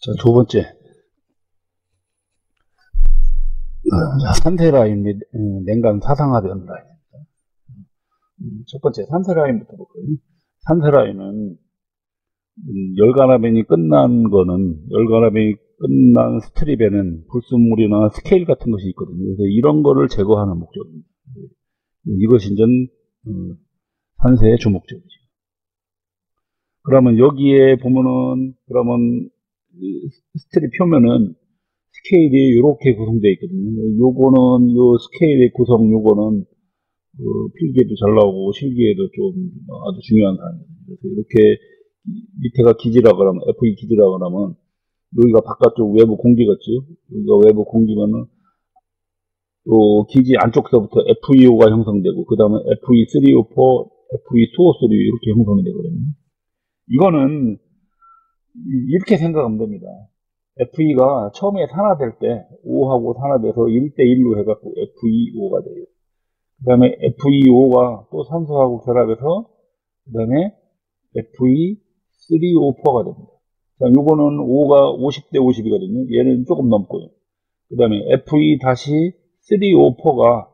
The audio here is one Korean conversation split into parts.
자, 두 번째. 산세 라인 및 냉각 사상화 변 라인. 첫 번째, 산세 라인부터 볼까요? 산세 라인은 열간화변이 끝난 거는, 열간화변이 끝난 스트립에는 불순물이나 스케일 같은 것이 있거든요. 그래서 이런 거를 제거하는 목적입니다. 이것이 이제 산세의 주목적이죠. 그러면 여기에 보면은, 그러면 스트립 표면은 스케일이 이렇게 구성되어 있거든요. 요거는, 요 스케일의 구성, 요거는 필기에도 잘 나오고 실기에도 좀 아주 중요한 사항입니다. 그래서 이렇게 밑에가 기지라 그러면, FE 기지라 그러면, 여기가 바깥쪽 외부 공기겠죠. 여기가 외부 공기면은, 또 기지 안쪽서부터 FEO가 형성되고, 그 다음에 FE3O4, FE2O3 이렇게 형성이 되거든요. 이거는 이렇게 생각하면 됩니다. FE가 처음에 산화될 때 5하고 산화돼서 1대1로 해갖고 FEO가 돼요. 그 다음에 FEO가 또 산소하고 결합해서 그 다음에 FE3O4가 됩니다. 자, 요거는 5가 50대 50이거든요. 얘는 조금 넘고요. 그 다음에 FE-3O4가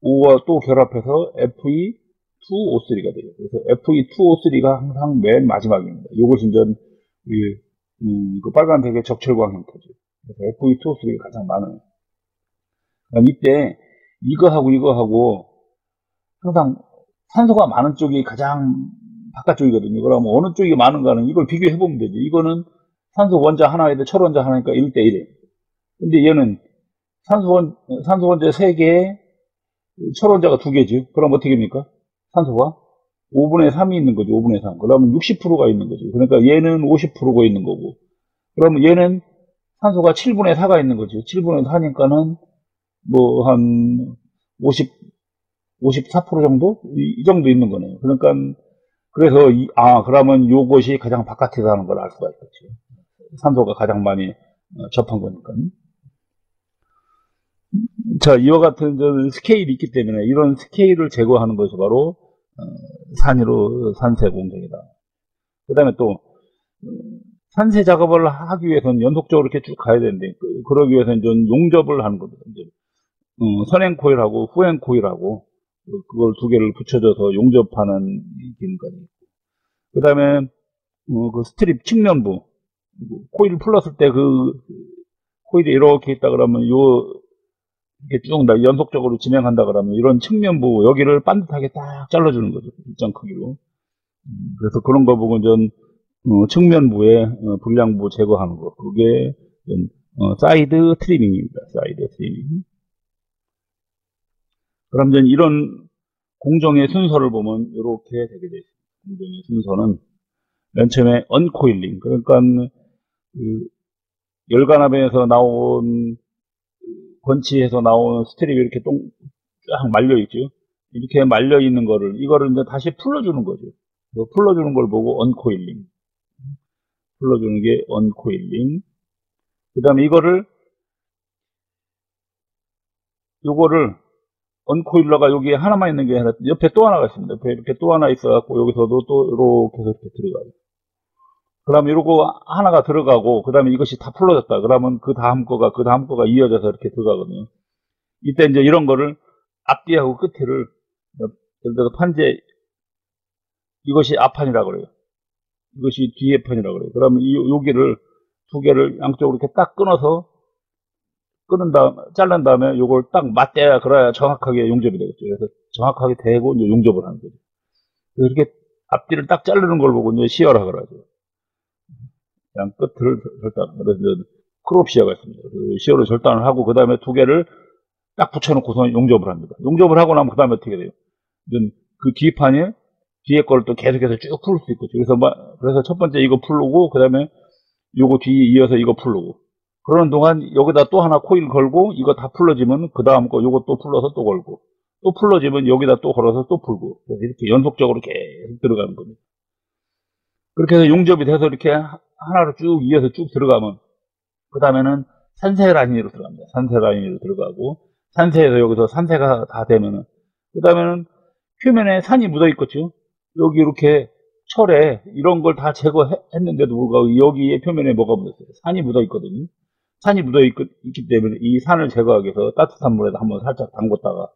5와 또 결합해서 FE2O3가 돼요. 그래서 FE2O3가 항상 맨 마지막입니다. 요것이 이제 그 빨간색의 적철광 형태죠. 그래서 FE2O3가 가장 많아요. 이때 이거하고 항상 산소가 많은 쪽이 가장 바깥쪽이거든요. 그러면 어느 쪽이 많은가는 이걸 비교해보면 되죠. 이거는 산소 원자 하나에 철 원자 하나니까 1대1. 근데 얘는 산소 원자 3개에 철 원자가 2개죠. 그럼 어떻게 됩니까? 산소가 5분의 3이 있는 거죠. 5분의 3. 그러면 60%가 있는 거죠. 그러니까 얘는 50%가 있는 거고. 그러면 얘는 산소가 7분의 4가 있는 거죠. 7분의 4니까는 뭐 한 54% 정도? 이 정도 있는 거네요. 그러니까 그래서 그러면 요것이 가장 바깥에서 하는 걸 알 수가 있겠죠. 산소가 가장 많이 접한 거니까. 자, 이와 같은 스케일이 있기 때문에 이런 스케일을 제거하는 것이 바로 산세 공정이다. 그 다음에 또 산세 작업을 하기 위해서는 연속적으로 이렇게 쭉 가야 되는데 그러기 위해서는 용접을 하는 겁니다. 선행 코일하고 후행 코일하고 그걸 두 개를 붙여줘서 용접하는 기능까지 있고, 그 다음에 그 스트립 측면부 코일을 풀렀을 때 그 코일이 이렇게 있다 그러면 이렇게 쭉 연속적으로 진행한다 그러면 이런 측면부 여기를 반듯하게 딱 잘라주는 거죠. 일정 크기로. 그래서 그런 거 보고 측면부에 불량부 제거하는 거, 그게 사이드 트리밍입니다. 사이드 트리밍. 그럼 이런 공정의 순서를 보면 이렇게 되게 되어 있습니다. 공정의 순서는 맨 처음에 언코일링, 그러니까 열간압에서 나온 건치에서 나온 스트립이 이렇게 쫙 말려 있죠. 이렇게 말려 있는 이거를 이제 다시 풀어주는 거죠. 풀어주는 걸 보고 언코일링, 풀어주는 게 언코일링. 그 다음에 요거를 언코일러가 여기에 하나만 있는 게 아니라 옆에 또 하나가 있습니다. 옆에 이렇게 또 하나 있어갖고 여기서도 또 이렇게 해서 이렇게 들어가요. 그러면 이러고 하나가 들어가고 그 다음에 이것이 다 풀어졌다. 그러면 그 다음 거가 이어져서 이렇게 들어가거든요. 이때 이제 이런 거를 앞뒤하고 끝을 예를 들어서 판재 이것이 앞판이라고 그래요. 이것이 뒤에 판이라고 그래요. 그러면 여기를 두 개를 양쪽으로 이렇게 딱 끊어서 자른 다음에 요걸 딱 맞대야 그래야 정확하게 용접이 되겠죠. 그래서 정확하게 대고 이제 용접을 하는 거죠. 이렇게 앞뒤를 딱 자르는 걸 보고 이제 시어라 그러죠. 그냥 끝을 절단, 그래서 크롭 시어가 있습니다. 시어로 절단을 하고 그 다음에 두 개를 딱 붙여놓고서 용접을 합니다. 용접을 하고 나면 그 다음에 어떻게 돼요? 그 뒤판에 뒤에 거를 또 계속해서 쭉 풀 수 있고, 그래서 첫 번째 이거 풀고 그 다음에 요거 뒤에 이어서 이거 풀고. 그러는 동안 여기다 또 하나 코일 걸고 이거 다 풀러지면 그 다음 거 요거 또 풀러서 또 걸고 또 풀러지면 여기다 또 걸어서 또 풀고, 그래서 이렇게 연속적으로 계속 들어가는 겁니다. 그렇게 해서 용접이 돼서 이렇게 하나로 쭉 이어서 쭉 들어가면 그 다음에는 산세 라인으로 들어갑니다. 산세 라인으로 들어가고 산세에서 여기서 산세가 다 되면은 그 다음에는 표면에 산이 묻어 있겠죠. 여기 이렇게 철에 이런 걸 다 제거했는데도 불구하고 여기에 표면에 뭐가 묻었어요? 산이 묻어 있거든요. 산이 묻어 있기 때문에 이 산을 제거하기 위해서 따뜻한 물에다 한번 살짝 담궜다가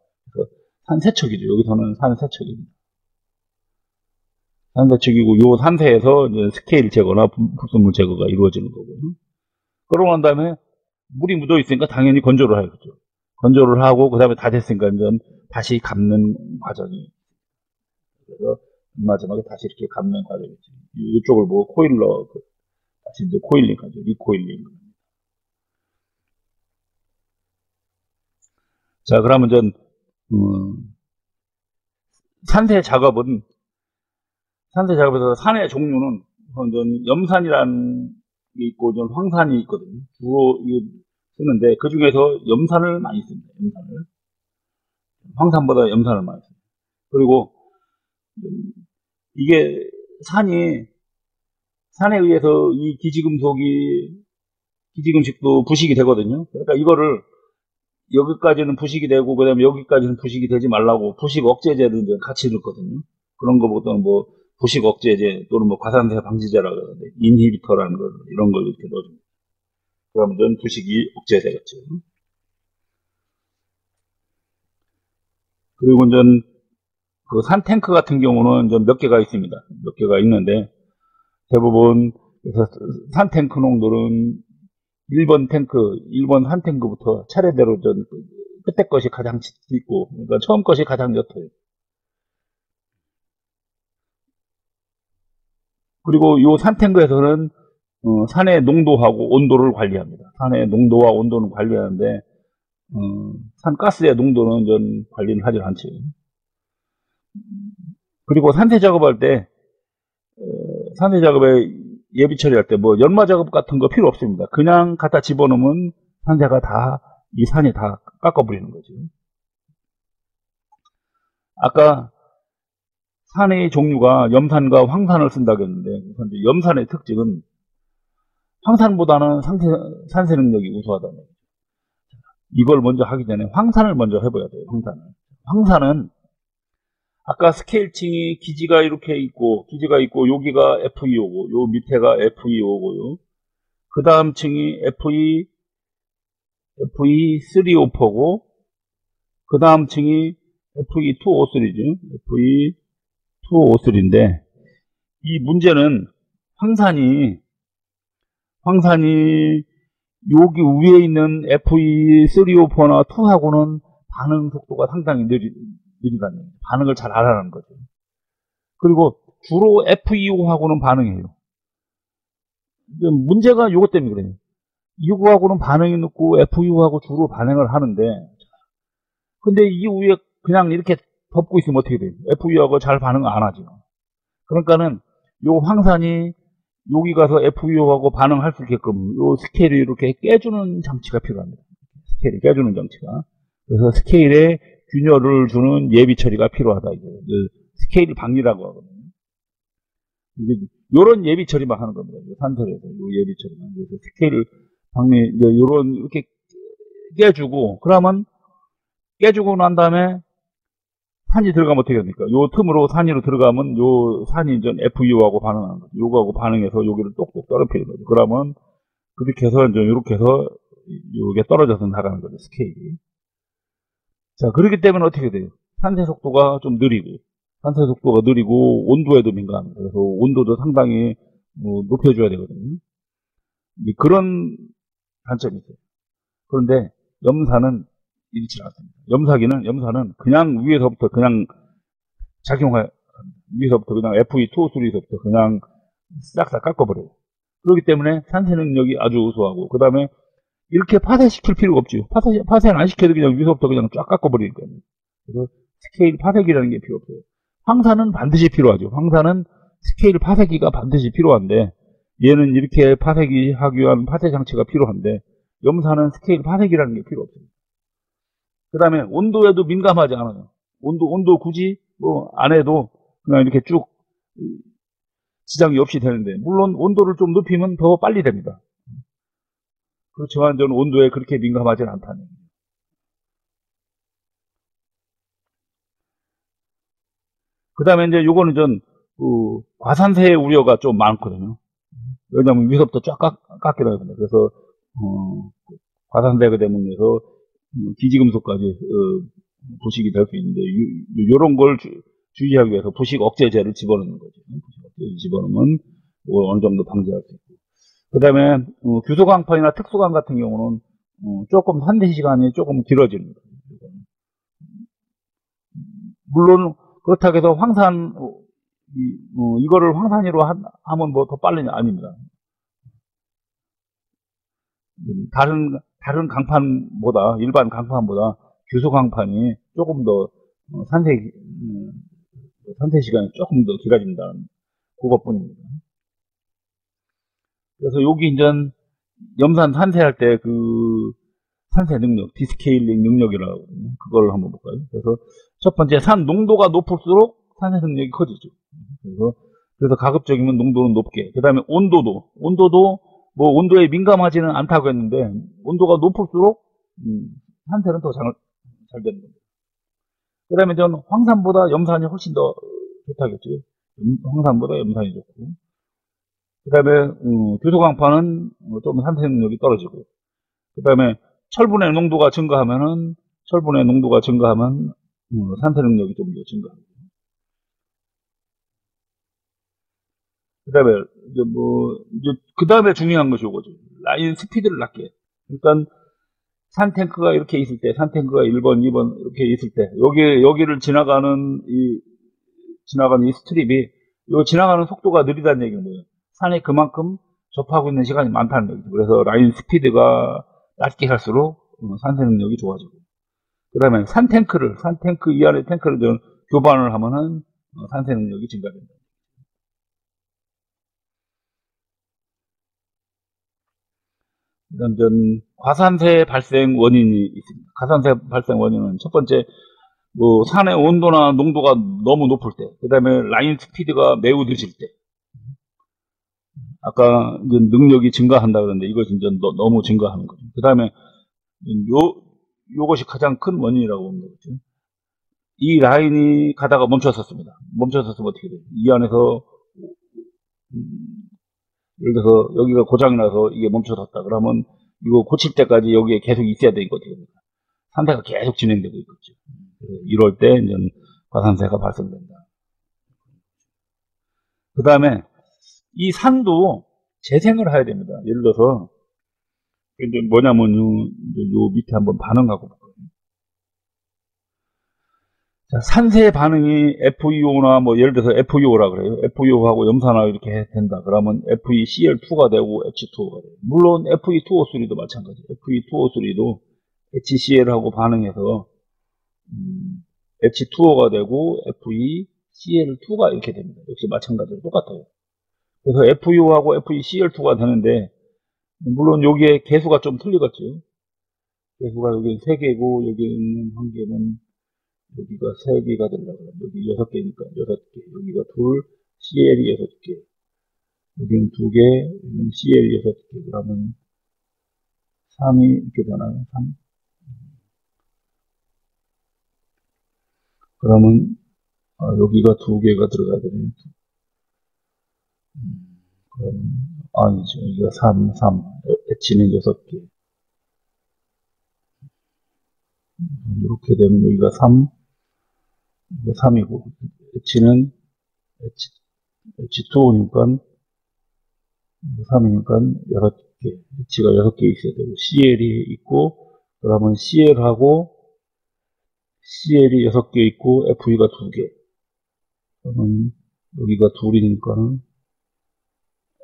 산세척이죠. 여기서는 산세척입니다. 산세척이고 요 산세에서 이제 스케일 제거나 불순물 제거가 이루어지는 거고요. 그러고 난 다음에 물이 묻어 있으니까 당연히 건조를 하겠죠. 건조를 하고 그 다음에 다 됐으니까 이제 다시 감는 과정이. 그래서 마지막에 다시 이렇게 감는 과정이죠. 이쪽을 보고 코일러 다시 이제 코일링하죠. 리코일링. 자, 그러면 전 산세 작업에서 산의 종류는 우선 염산이라는 게 있고 전 황산이 있거든요. 주로 쓰는데 그 중에서 염산을 많이 씁니다. 염산을. 황산보다 염산을 많이 씁니다. 그리고 이게 산에 의해서 이 기지금식도 부식이 되거든요. 그러니까 이거를 여기까지는 부식이 되고 그다음에 여기까지는 부식이 되지 말라고 부식 억제제를 이제 같이 넣거든요. 그런 거보다는 뭐 부식 억제제 또는 뭐 과산세 방지제라고 하는데 인히비터라는 걸 이런 걸 이렇게 넣어줍니다. 그러면 전 부식이 억제되겠죠. 그리고 전 그 산 탱크 같은 경우는 좀 몇 개가 있습니다. 몇 개가 있는데 대부분 산 탱크 농도는 1번 산 탱크부터 차례대로 전 끝에 것이 가장 짙고, 그러니까 처음 것이 가장 옅어요. 그리고 이 산 탱크에서는 산의 농도하고 온도를 관리합니다. 산의 농도와 온도는 관리하는데 산 가스의 농도는 전 관리를 하지 않죠. 그리고 산세 작업할 때 산세 작업에 예비 처리할 때 뭐 연마 작업 같은 거 필요 없습니다. 그냥 갖다 집어넣으면 산세가 다 이 산이 다 깎아버리는 거죠. 아까 산의 종류가 염산과 황산을 쓴다고 했는데 염산의 특징은 황산보다는 산세 능력이 우수하다는 거죠. 이걸 먼저 하기 전에 황산을 먼저 해봐야 돼요. 황산은 아까 스케일층이 기지가 이렇게 있고 여기가 FEO고 요 밑에가 FEO고요. 그 다음 층이 FE3O4고 그 다음 층이 FE2O3죠. FE2O3인데 이 문제는 황산이 여기 위에 있는 FE3O4나 2하고는 반응 속도가 상당히 느리다는 거예요. 반응을 잘 안 하는 거죠. 그리고 주로 FEO하고는 반응해요. 문제가 이것 때문에 그래요. 이거하고는 반응이 늦고 FEO하고 주로 반응을 하는데 근데 이 위에 그냥 이렇게 덮고 있으면 어떻게 돼요? FEO하고 잘 반응 안 하죠. 그러니까는 요 황산이 여기 가서 FEO하고 반응할 수 있게끔 요 스케일을 이렇게 깨주는 장치가 필요합니다. 스케일을 깨주는 장치가. 그래서 스케일에 균열을 주는 예비 처리가 필요하다. 스케일 방리라고 하거든요. 이제 요런 예비 처리만 하는 겁니다. 산설에서 요 예비 처리만. 그래서 스케일 방리 요런 이렇게 깨주고 그러면 깨주고 난 다음에 산이 들어가면 어떻게 됩니까? 요 틈으로 산이로 들어가면 요 산이 이제 FU하고 반응하는 거죠. 요거하고 반응해서 여기를 똑똑 떨어뜨리는 거죠. 그러면 그렇게 해서 이제 요렇게 해서 요렇게 떨어져서 나가는 거죠. 스케일이. 자, 그렇기 때문에 어떻게 돼요? 산세 속도가 좀 느리고 온도에도 민감합니다. 그래서 온도도 상당히 높여줘야 되거든요. 그런 단점이 있어요. 그런데 염산은 이렇지 않습니다. 염산은 그냥 위에서부터 그냥 위에서부터 그냥 FE2O3에서부터 그냥 싹싹 깎아버려요. 그렇기 때문에 산세 능력이 아주 우수하고, 그 다음에 이렇게 파쇄시킬 필요가 없죠. 파쇄는 안 시켜도 그냥 위에서부터 그냥 쫙 깎아버리니까요. 그래서 스케일 파쇄기라는 게 필요 없어요. 황산은 반드시 필요하죠. 황산은 스케일 파쇄기가 반드시 필요한데, 얘는 이렇게 파쇄기 하기 위한 파쇄 장치가 필요한데, 염산은 스케일 파쇄기라는 게 필요 없어요. 그 다음에 온도에도 민감하지 않아요. 온도 굳이 안 해도 그냥 이렇게 쭉 지장이 없이 되는데, 물론 온도를 좀 높이면 더 빨리 됩니다. 그렇지만 저는 온도에 그렇게 민감하진 않다는 얘기예요. 그 다음에 이제 요거는 과산세 우려가 좀 많거든요. 왜냐면 위서부터 쫙 깎이나 합니다. 그래서, 과산세가 되면서 기지금속까지, 부식이 될 수 있는데, 요런 걸 주의하기 위해서 부식 억제제를 집어넣는 거죠. 부식 억제제를 집어넣으면, 어느 정도 방지할 수 있고. 그 다음에, 규소광판이나 특수광 같은 경우는, 조금 산대 시간이 조금 길어집니다. 물론, 그렇다고 해서 이거를 황산이로 하면 뭐 더 빠르냐? 아닙니다. 다른 강판보다, 일반 강판보다 규소강판이 조금 더, 산세 시간이 조금 더 길어진다는 그것뿐입니다. 그래서 여기 이제 염산 산세할 때 산세 능력, 디스케일링 능력이라고 하거든요. 그걸 한번 볼까요? 그래서 첫 번째, 산 농도가 높을수록 산세 능력이 커지죠. 그래서 가급적이면 농도는 높게. 그 다음에 온도도 뭐 온도에 민감하지는 않다고 했는데, 온도가 높을수록, 산세는 더 잘 되는 겁니다. 그 다음에 전 황산보다 염산이 훨씬 더 좋다겠죠. 황산보다 염산이 좋고. 그 다음에, 규소광판은 좀 산세 능력이 떨어지고. 그 다음에 철분의 농도가 증가하면, 산세 능력이 좀 더 증가합니다. 그 다음에, 그 다음에 중요한 것이 이거죠. 라인 스피드를 낮게. 그러니까, 산탱크가 이렇게 있을 때, 산탱크가 1번, 2번 이렇게 있을 때, 여기를 지나가는 이 스트립이, 지나가는 속도가 느리다는 얘기는 뭐예요? 산에 그만큼 접하고 있는 시간이 많다는 얘기죠. 그래서 라인 스피드가 낮게 할수록 산세 능력이 좋아지고. 그 다음에 산탱크 이 안에 탱크를 교반을 하면은 산세 능력이 증가된다. 그다음 과산세 발생 원인이 있습니다. 과산세 발생 원인은 첫 번째, 산의 온도나 농도가 너무 높을 때, 그 다음에 라인 스피드가 매우 늦을 때, 아까 이제 능력이 증가한다 그러는데 이것이 이제 너무 증가하는 거죠. 그 다음에 요것이 가장 큰 원인이라고 봅니다. 그렇죠? 이 라인이 가다가 멈춰섰습니다. 멈춰섰으면 어떻게 돼요? 이 안에서 예를 들어서 여기가 고장이 나서 이게 멈춰섰다 그러면 이거 고칠 때까지 여기에 계속 있어야 되니까 어떻게 됩니까? 산세가 계속 진행되고 있겠죠. 이럴 때 이제 과산세가 발생된다. 그 다음에 이 산도 재생을 해야 됩니다. 예를 들어서 이제 뭐냐면 요 밑에 한번 반응하고 볼까요? 자, 산세 반응이 FeO나 뭐 예를 들어서 FeO라 그래요. FeO하고 염산하고 이렇게 된다. 그러면 FeCl2가 되고 H2O가 돼요. 물론 Fe2O3도 마찬가지예요. Fe2O3도 HCl하고 반응해서 H2O가 되고 FeCl2가 이렇게 됩니다. 역시 마찬가지로 똑같아요. 그래서 FeO하고 FeCl2가 되는데 물론 여기에 개수가 좀 틀리겠죠. 개수가 여기 3개고 여기는 1개는 여기가 3개가 되려고 그러면 여기 6개니까 6개, 여기가 둘, CL이 6개, 여기는 2개, 여기는 CL이 6개, 그러면 3이 이렇게 되나요? 3. 그러면 여기가 2개가 들어가야 되네요. 그러면 아니죠. 여기가 3, H는 6개. 이렇게 되면 여기가 3, 3이고, H는 H2O니까 3이니까 6개, H가 6개 있어야 되고, CL이 있고, 그러면 CL하고 CL이 6개 있고, FE가 2개. 그러면 여기가 둘이니까는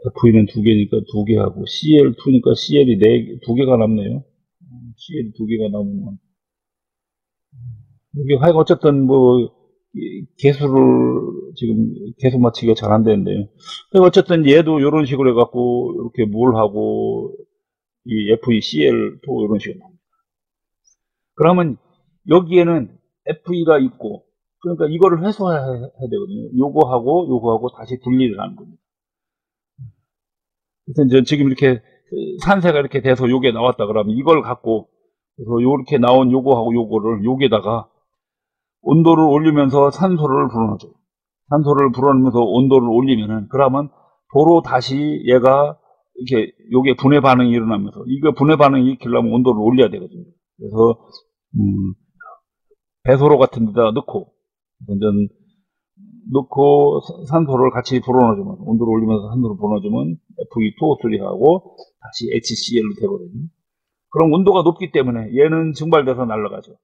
FE는 2개니까 2개 하고, CL2니까 CL이 2개가 남네요. CL이 2개가 남으면 여기 하여간 어쨌든 개수를 지금 개수 맞추기가 잘 안 되는데요. 어쨌든 얘도 이런 식으로 해갖고 이렇게 물하고 이 FeCl2 이런 식으로 나옵니다. 그러면 여기에는 FE가 있고 그러니까 이거를 회수해야 되거든요. 요거하고 다시 분리를 하는 겁니다. 그래서 이제 지금 이렇게 산세가 이렇게 돼서 요게 나왔다 그러면 이걸 갖고 그래서 요렇게 나온 요거하고 요거를 여기에다가 온도를 올리면서 산소를 불어넣어줘요. 산소를 불어넣으면서 온도를 올리면은, 그러면 도로 다시 얘가 이렇게 요게 분해 반응이 일어나면서, 이거 분해 반응이 일으키려면 온도를 올려야 되거든요. 그래서 배수로 같은 데다 넣고 완전 넣고 산소를 같이 불어넣어주면, 온도를 올리면서 산소를 불어넣어주면 Fe2O3하고 다시 HCl로 되거든요. 그럼 온도가 높기 때문에 얘는 증발돼서 날아가죠.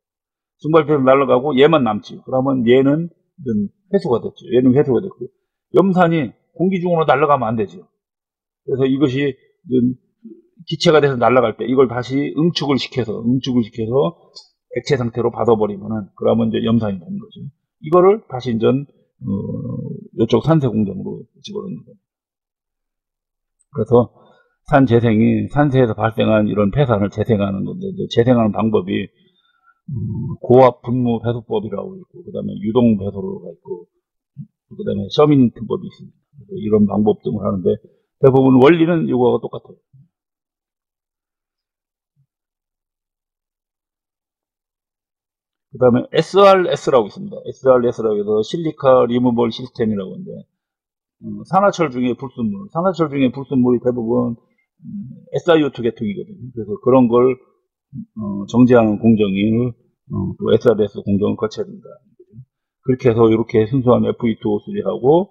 증발돼서 날아가고 얘만 남지. 그러면 얘는 회수가 됐죠. 얘는 회수가 됐고, 염산이 공기 중으로 날아가면 안 되죠. 그래서 이것이 기체가 돼서 날아갈 때 이걸 다시 응축을 시켜서 액체 상태로 받아버리면은, 그러면 이제 염산이 되는 거죠. 이거를 다시 이제 이쪽 산세 공정으로 집어넣는 거예요. 그래서 산재생이 산세에서 발생한 이런 폐산을 재생하는 건데, 이제 재생하는 방법이 고압 분무 배수법이라고 있고, 그 다음에 유동 배수로가 있고, 그 다음에 셔밍턴법이 있습니다. 이런 방법 등을 하는데, 대부분 원리는 이거하고 똑같아요. 그 다음에 SRS라고 있습니다. SRS라고 해서 실리카 리무벌 시스템이라고 하는데, 산화철 중에 불순물이 대부분 SiO2 계통이거든요. 그래서 그런 걸 정제하는 공정을 또 SRS 공정을 거쳐야 된다. 그렇게 해서 이렇게 순수한 Fe2O3하고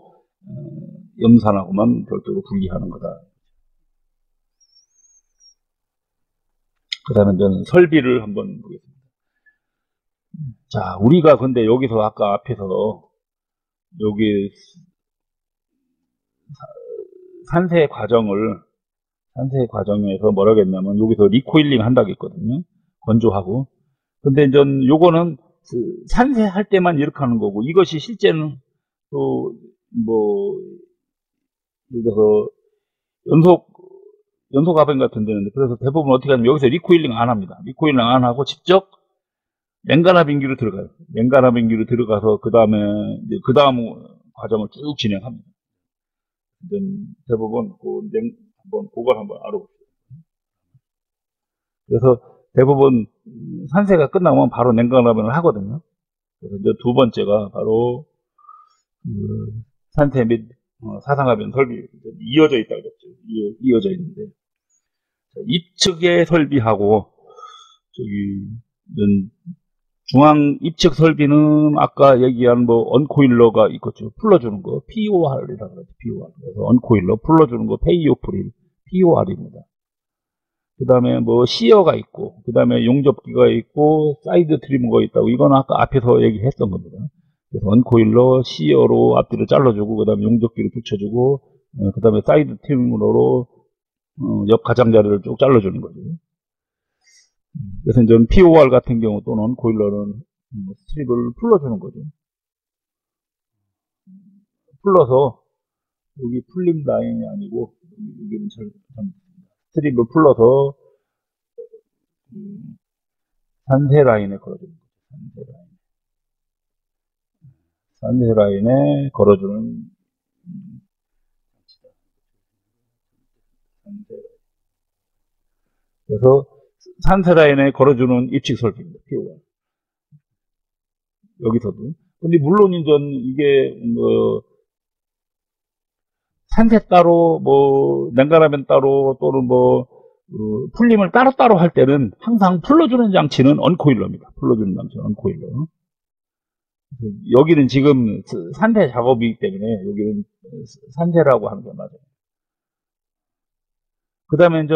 염산하고만 별도로 분리하는 거다. 그 다음에 저는 설비를 한번 보겠습니다. 자, 우리가 근데 여기서 아까 앞에서 여기 산세 과정에서 뭐라고 했냐면, 여기서 리코일링 한다고 했거든요. 건조하고. 근데 이제 요거는 산세할 때만 이렇게 하는 거고, 이것이 실제는 또 예를 들어서 연소 가변 같은 데는, 그래서 대부분 어떻게 하냐면 여기서 리코일링 안 합니다. 리코일링 안 하고 직접 냉간화빙기로 들어가요. 냉간화빙기로 들어가서 그 다음 과정을 쭉 진행합니다. 대부분 그걸 한번 알아봅시다. 그래서 대부분 산세가 끝나면 바로 냉간화변을 하거든요. 그래서 이제 두 번째가 바로 산세 및 사상화변 설비 이어져 있다고 그랬죠. 이어져 있는데, 입측의 설비하고 중앙 입측 설비는 아까 얘기한 언코일러가 있겠죠. 풀러주는 거 POR이라고 그러죠. POR. 그래서 언코일러 풀러주는 거 페이오프릴 POR입니다. 그 다음에 시어가 있고, 그 다음에 용접기가 있고, 사이드 트리머가 있다고. 이건 아까 앞에서 얘기했던 겁니다. 그래서 언코일러, 시어로 앞뒤로 잘라주고, 그 다음에 용접기를 붙여주고, 그 다음에 사이드 트리머로 옆 가장자리를 쭉 잘라주는 거죠. 그래서 이제 POR 같은 경우 또는 언코일러는 스트립을 풀러주는 거죠. 풀러서, 여기 풀림 라인이 아니고, 여기는 스트립을 풀러서 산세 라인에 걸어주는 거죠. 산세 라인에 걸어주는 그래서 산세 라인에 걸어주는 입측 설비입니다. POR. 여기서도. 근데 물론 이제 이게 산세 따로 냉간화변 따로 또는 풀림을 따로따로 할 때는 항상 풀러주는 장치는 언코일러입니다. 풀러주는 장치는 언코일러. 여기는 지금 산세 작업이기 때문에 여기는 산세라고 하는 게 맞아요. 그 다음에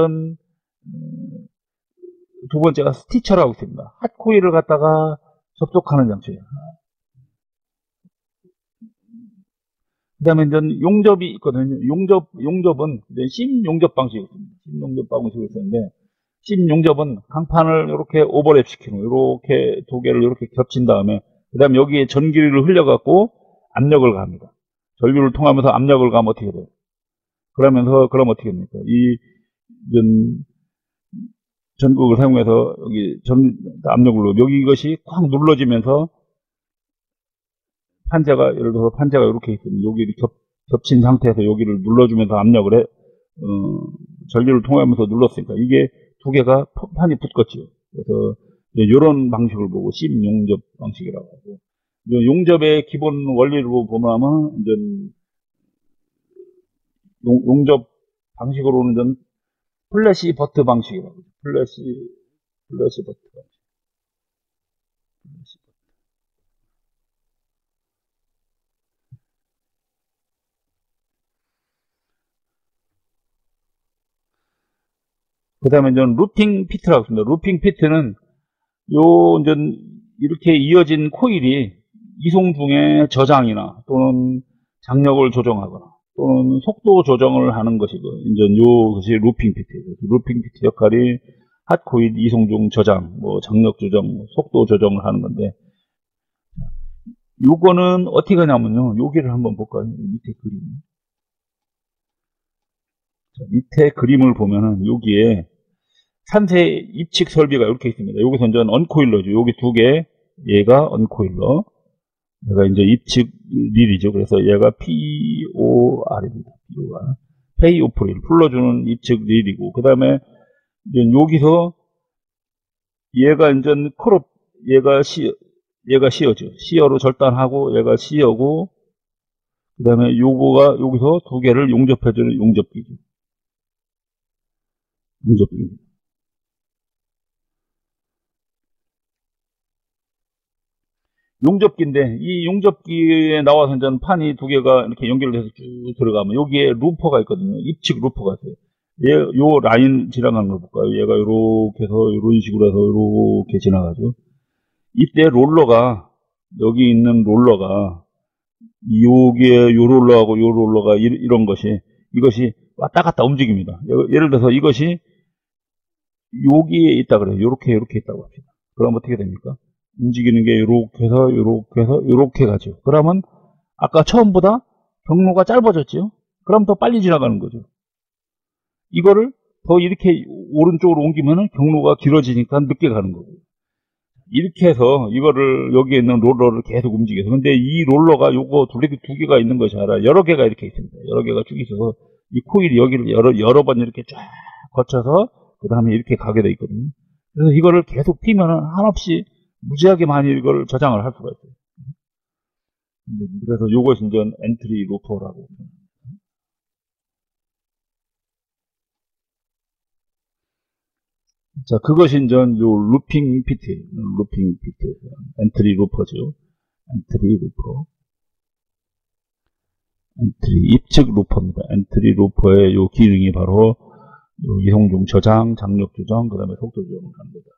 두 번째가 스티처라고 있습니다. 핫코일을 갖다가 접촉하는 장치예요. 그 다음에 용접이 있거든요. 용접은 심 용접 방식이 있습니다. 심 용접 방식을 쓰는데, 심 용접은 강판을 이렇게 오버랩 시키는, 이렇게 두 개를 이렇게 겹친 다음에, 그 다음에 여기에 전기를 흘려갖고 압력을 가합니다. 전류를 통하면서 압력을 가면 어떻게 돼요? 그럼 어떻게 됩니까? 전극을 사용해서 여기 압력을 여기 이것이 꽉 눌러지면서 예를 들어서 판재가 이렇게 있으면 여기를 겹친 상태에서 여기를 눌러주면서 압력을 해, 전류를 통하면서 눌렀으니까 이게 두 개가 판이 붙겠죠. 그래서 이런 방식을 보고 심 용접 방식이라고 하고, 용접의 기본 원리로 보면, 이제, 용접 방식으로는 좀 플래시 버트 방식이라고. 플래시 버트 방식. 그 다음에 이제 루핑 피트라고 있습니다. 루핑 피트는 이제 이렇게 이어진 코일이 이송 중에 저장이나 또는 장력을 조정하거나 또는 속도 조정을 하는 것이고, 이제 이것이 루핑 피트예요. 루핑 피트 역할이 핫코일 이송 중 저장, 장력 조정, 속도 조정을 하는 건데, 요거는 어떻게 하냐면요. 여기를 한번 볼까요? 밑에 그림. 밑에 그림을 보면은 여기에 산세 입측 설비가 이렇게 있습니다. 여기서 이제 언코일러죠. 여기 두 개, 얘가 언코일러, 얘가 이제 입측 릴이죠. 그래서 얘가 POR입니다. POR. 페이 오프 릴, 풀러주는 입측 릴이고, 그 다음에 여기서 얘가 이제 크롭, 얘가 시어죠. 시어로 절단하고, 얘가 시어고, 그 다음에 요거가 여기서 두 개를 용접해주는 용접기죠. 용접기입니다. 용접기인데, 이 용접기에 나와서 이제 판이 두 개가 이렇게 연결돼서 쭉 들어가면, 여기에 루퍼가 있거든요. 입측 루퍼가 있어요. 요 라인 지나가는 걸 볼까요? 얘가 이렇게 해서, 이런 식으로 해서 이렇게 지나가죠. 이때 롤러가, 여기 있는 롤러가, 요게, 요 롤러하고 요 롤러가 이런 것이, 이것이 왔다 갔다 움직입니다. 예를 들어서 이것이 여기에 있다 그래요. 요렇게 있다고 합시다. 그럼 어떻게 됩니까? 움직이는 게 요렇게 가죠. 그러면 아까 처음보다 경로가 짧아졌죠. 그럼 더 빨리 지나가는 거죠. 이거를 더 이렇게 오른쪽으로 옮기면 경로가 길어지니까 늦게 가는 거고요. 이렇게 해서 이거를 여기에 있는 롤러를 계속 움직여서, 근데 이 롤러가 요거 두 개가 있는 것이 아니라 여러 개가 이렇게 있습니다. 여러 개가 쭉 있어서 이 코일이 여기를 여러 번 이렇게 쫙 거쳐서 그 다음에 이렇게 가게 돼 있거든요. 그래서 이거를 계속 튀면 한없이 무지하게 많이 이걸 저장을 할 수가 있어요. 그래서 요것이 이제 엔트리 루퍼라고. 자, 그것이 이제 요 루핑 피트, 엔트리 루퍼죠. 엔트리 루퍼. 엔트리, 입측 루퍼입니다. 엔트리 루퍼의 요 기능이 바로 요 이송 중 저장, 장력 조정, 그 다음에 속도 조정을 하는 거죠.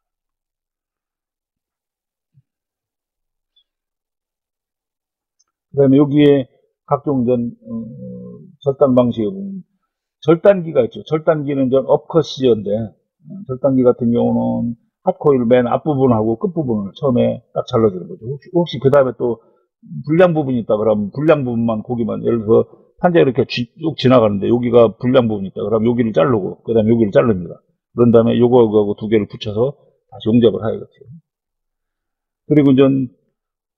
그 다음에 여기에 각종 절단 방식에 보면 절단기가 있죠. 절단기는 업컷시어인데, 절단기 같은 경우는 핫코일 맨 앞부분하고 끝부분을 처음에 딱 잘라주는 거죠. 혹시 그 다음에 또 불량 부분이 있다 그러면 불량 부분만 고기만, 예를 들어서 판자 이렇게 쭉 지나가는데 여기가 불량 부분이 있다 그러면 여기를 자르고 그 다음에 여기를 자릅니다. 그런 다음에 요거하고 두 개를 붙여서 다시 용접을 하야겠죠. 그리고 이제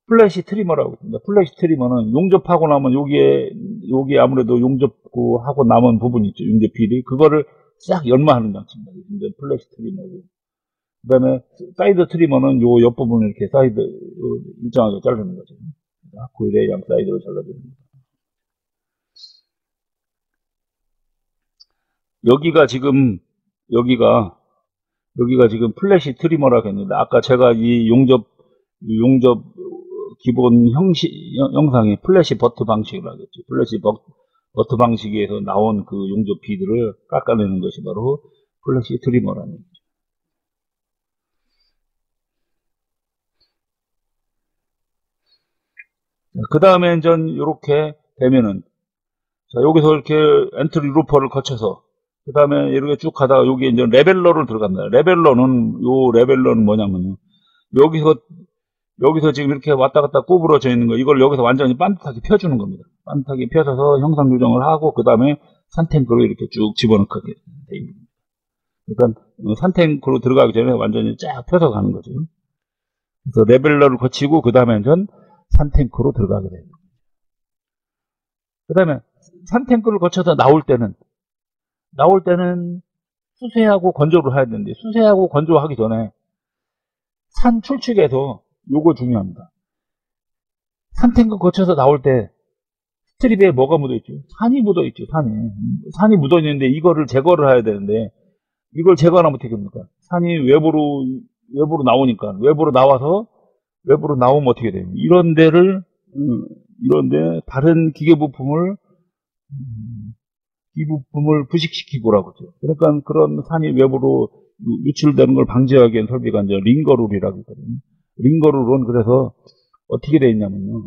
플래시 트리머라고 있습니다. 플래시 트리머는 용접하고 나면 여기에 아무래도 용접하고 남은 부분이 있죠. 용접 필이. 그거를 싹 연마하는 장치입니다. 이제 플래시 트리머고. 그 다음에 사이드 트리머는 요 옆부분을 이렇게 사이드 일정하게 자르는 거죠. 코일의 양 사이드로 잘라주는 겁니다. 여기가 지금 플래시 트리머라고 했는데, 아까 제가 이 용접 기본 영상이 플래시 버트 방식이라고 했죠. 플래시 버트 방식에서 나온 그 용접 비드를 깎아내는 것이 바로 플래시 트리머라는 거죠. 그 다음에 이제 이렇게 되면은, 자, 여기서 이렇게 엔트리 루퍼를 거쳐서, 그 다음에 이렇게 쭉 가다가 여기 이제 레벨러를 들어갑니다. 레벨러는 뭐냐면요. 여기서 지금 이렇게 왔다 갔다 구부러져 있는 거, 이걸 여기서 완전히 반듯하게 펴주는 겁니다. 반듯하게 펴서 형상 조정을 하고, 그 다음에 산탱크로 이렇게 쭉 집어넣게 돼 있는 겁니다. 그러니까 산탱크로 들어가기 전에 완전히 쫙 펴서 가는 거죠. 그래서 레벨러를 거치고, 그 다음에 이제 산탱크로 들어가게 됩니다. 그 다음에 산탱크를 거쳐서 나올 때는 수세하고 건조를 해야 되는데, 수세하고 건조하기 전에 산 출측에서 요거 중요합니다. 산탱크 거쳐서 나올 때 스트립에 뭐가 묻어있죠? 산이 묻어있죠, 산이. 산이 묻어있는데 이거를 제거를 해야 되는데 이걸 제거하면 어떻게 됩니까? 산이 외부로 나오니까 외부로 나오면 어떻게 돼요? 이런데 다른 기부품을 부식시키고라고 하죠. 그러니까 그런 산이 외부로 유출되는 걸 방지하기 위한 설비가 이제 링거룰이라고 있거든요. 링거룰은 그래서 어떻게 되어 있냐면요.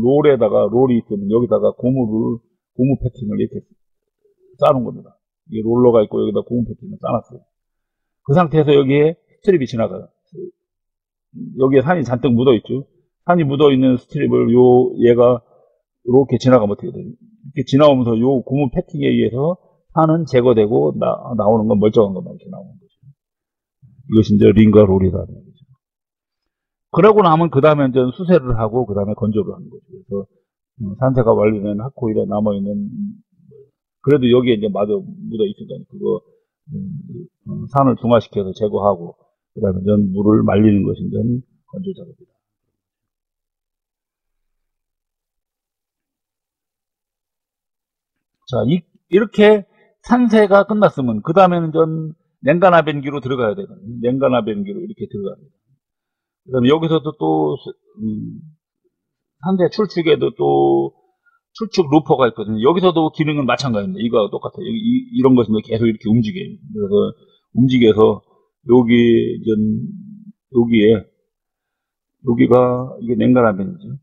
롤이 있으면 여기다가 고무 패킹을 이렇게 쌓는 겁니다. 이 롤러가 있고 여기다 고무 패킹을 쌓았어요. 그 상태에서 여기에 스트립이 지나가요. 여기에 산이 잔뜩 묻어있죠. 산이 묻어있는 스트립을 얘가 이렇게 지나가면 어떻게 돼요? 이렇게 지나오면서 요 고무 패킹에 의해서 산은 제거되고 나오는 건 멀쩡한 것만 이렇게 나오는 거죠. 이것이 이제 링과 롤이라는 얘기죠. 그러고 나면 그 다음에 이제 수세를 하고 그 다음에 건조를 하는 거죠. 그래서 산세가 완료된 핫코일에 남아있는 그래도 여기에 이제 마저 묻어 있으니까 그거 산을 중화시켜서 제거하고 그 다음에 전 물을 말리는 것이 이제 건조 작업이다. 자, 이렇게 산세가 끝났으면 그 다음에는 전 냉간압연기로 들어가야 되거든요. 냉간압연기로 이렇게 들어갑니다. 그 다음에 여기서도 또 산세 출축에도 또 출축 루퍼가 있거든요. 여기서도 기능은 마찬가지입니다. 이거하고 똑같아요. 이런 것은 계속 이렇게 움직여요. 그래서 움직여서 여기가 이게 냉간압연기죠.